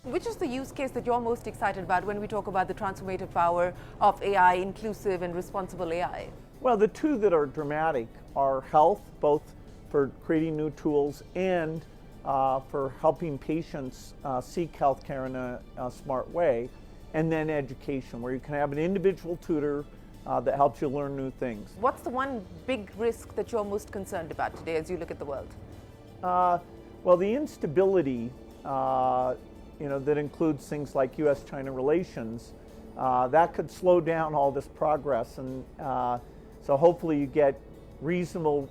Which is the use case that you're most excited about when we talk about the transformative power of AI, inclusive and responsible AI? Well, the two that are dramatic are health, both for creating new tools and for helping patients seek healthcare in a smart way, and then education, where you can have an individual tutor that helps you learn new things. What's the one big risk that you're most concerned about today as you look at the world? Well, the instability, that includes things like U.S.-China relations, that could slow down all this progress, and so hopefully you get reasonable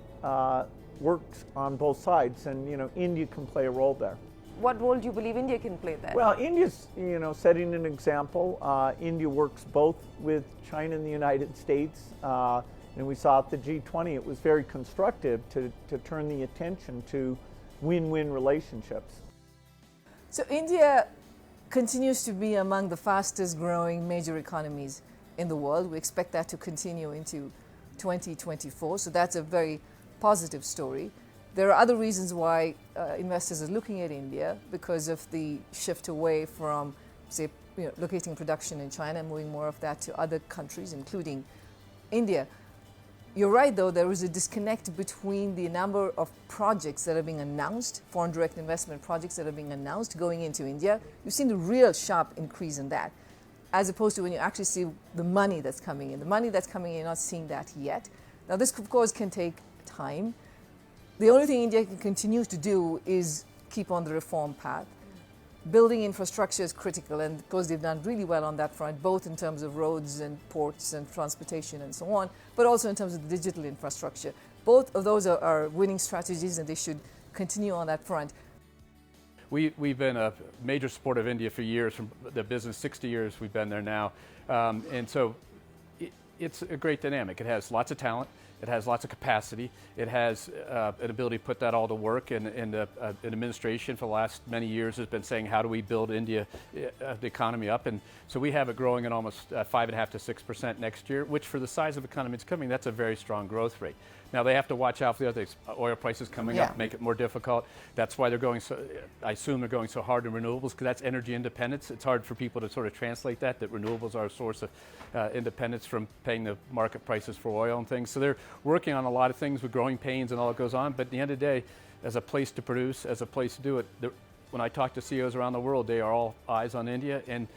works on both sides, and India can play a role there. What role do you believe India can play there? Well, India's setting an example. India works both with China and the United States, and we saw at the G20 it was very constructive to turn the attention to win-win relationships. So India continues to be among the fastest growing major economies in the world. We expect that to continue into 2024, so that's a very positive story. There are other reasons why investors are looking at India because of the shift away from, say, locating production in China and moving more of that to other countries, including India. You're right, though, there is a disconnect between the number of projects that are being announced, foreign direct investment projects that are being announced going into India. You've seen the real sharp increase in that, as opposed to when you actually see the money that's coming in. The money that's coming in, you're not seeing that yet. Now, this, of course, can take time. The only thing India can continue to do is keep on the reform path. Building infrastructure is critical, and of course they've done really well on that front, both in terms of roads and ports and transportation and so on, but also in terms of the digital infrastructure. Both of those are winning strategies, and they should continue on that front. We've been a major supporter of India for years, from the business, 60 years we've been there now. And so it's a great dynamic. It has lots of talent. It has lots of capacity. It has an ability to put that all to work. And an administration for the last many years has been saying, how do we build India, the economy up? And so we have it growing at almost 5.5% to 6% next year, which for the size of the economy it's coming, that's a very strong growth rate. Now they have to watch out for the other things. Oil prices coming up make it more difficult. That's why they're going so, I assume they're going so hard in renewables, because that's energy independence. It's hard for people to sort of translate that renewables are a source of independence from paying the market prices for oil and things. So they're working on a lot of things with growing pains and all that goes on. But at the end of the day, as a place to produce, as a place to do it, when I talk to CEOs around the world, they are all eyes on India, and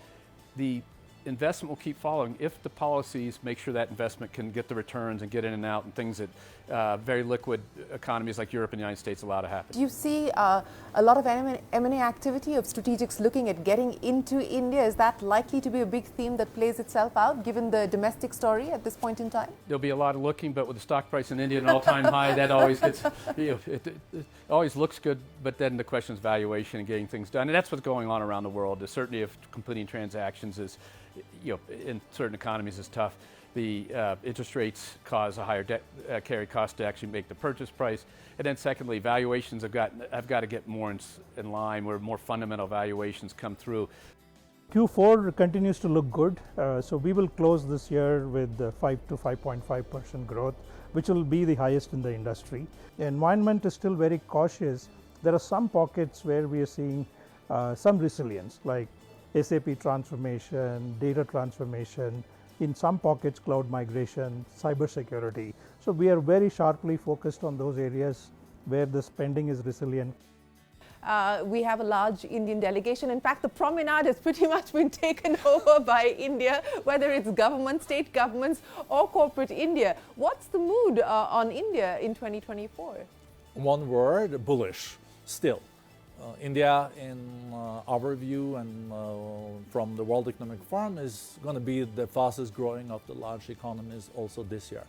the investment will keep following if the policies make sure that investment can get the returns and get in and out, and things that very liquid economies like Europe and the United States allow to happen. Do you see a lot of M&A activity of strategics looking at getting into India? Is that likely to be a big theme that plays itself out, given the domestic story at this point in time? There'll be a lot of looking, but with the stock price in India at an all-time high, that always gets, it always looks good, but then the question is valuation and getting things done. And that's what's going on around the world. The certainty of completing transactions is, in certain economies is tough. The interest rates cause a higher debt carry cost to actually make the purchase price. And then secondly, valuations have got to get more in line, where more fundamental valuations come through. Q4 continues to look good. So we will close this year with 5 to 5.5% growth, which will be the highest in the industry. The environment is still very cautious. There are some pockets where we are seeing some resilience, like SAP transformation, data transformation, in some pockets cloud migration, cybersecurity. So we are very sharply focused on those areas where the spending is resilient. We have a large Indian delegation. In fact, the promenade has pretty much been taken over by India, whether it's government, state governments, or corporate India. What's the mood on India in 2024? One word, bullish, still. India, in our view and from the World Economic Forum, is going to be the fastest growing of the large economies also this year.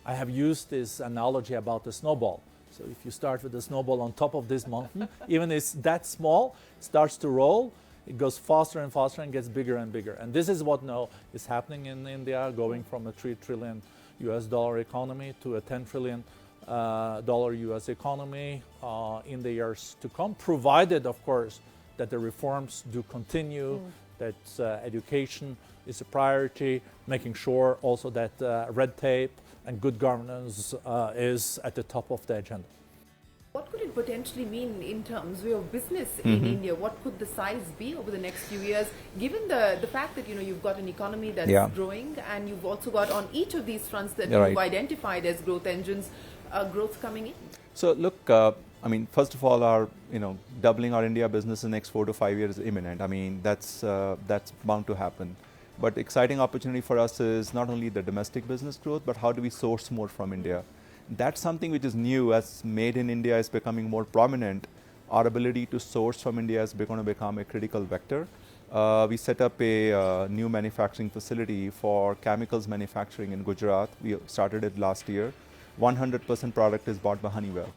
I have used this analogy about the snowball. So if you start with the snowball on top of this mountain, even if it's that small, it starts to roll, it goes faster and faster and gets bigger and bigger. And this is what now is happening in India, going from a $3 trillion US dollar economy to a $10 trillion dollar US economy in the years to come, provided, of course, that the reforms do continue, that education is a priority, making sure also that red tape and good governance is at the top of the agenda. What could it potentially mean in terms of business in India? What could the size be over the next few years, given the fact that you've got an economy that's growing, and you've also got on each of these fronts that you've identified as growth engines, growth coming in? So look, I mean, first of all, our doubling our India business in the next 4 to 5 years is imminent. I mean, that's bound to happen. But exciting opportunity for us is not only the domestic business growth, but how do we source more from India? That's something which is new. As made in India is becoming more prominent, our ability to source from India is going to become a critical vector. We set up a new manufacturing facility for chemicals manufacturing in Gujarat. We started it last year. 100% product is bought by Honeywell.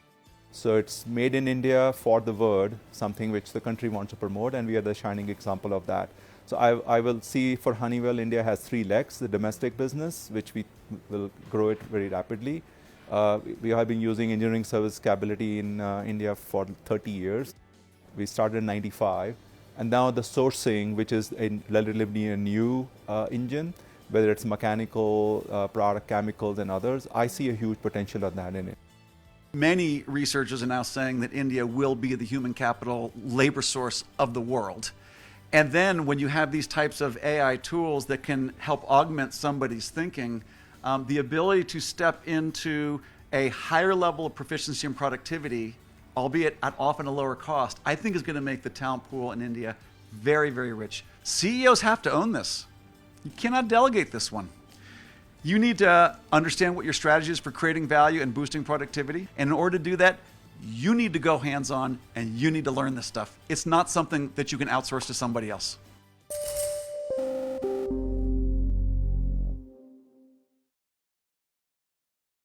So it's made in India for the world, something which the country wants to promote, and we are the shining example of that. So I will see for Honeywell, India has 3 legs: the domestic business, which we will grow it very rapidly. We have been using engineering service capability in India for 30 years. We started in '95, and now the sourcing, which is a relatively new engine, whether it's mechanical, product, chemicals, and others. I see a huge potential of that in it. Many researchers are now saying that India will be the human capital labor source of the world. And then when you have these types of AI tools that can help augment somebody's thinking, the ability to step into a higher level of proficiency and productivity, albeit at often a lower cost, I think is going to make the talent pool in India very, very rich. CEOs have to own this. You cannot delegate this one. You need to understand what your strategy is for creating value and boosting productivity. And in order to do that, you need to go hands-on and you need to learn this stuff. It's not something that you can outsource to somebody else.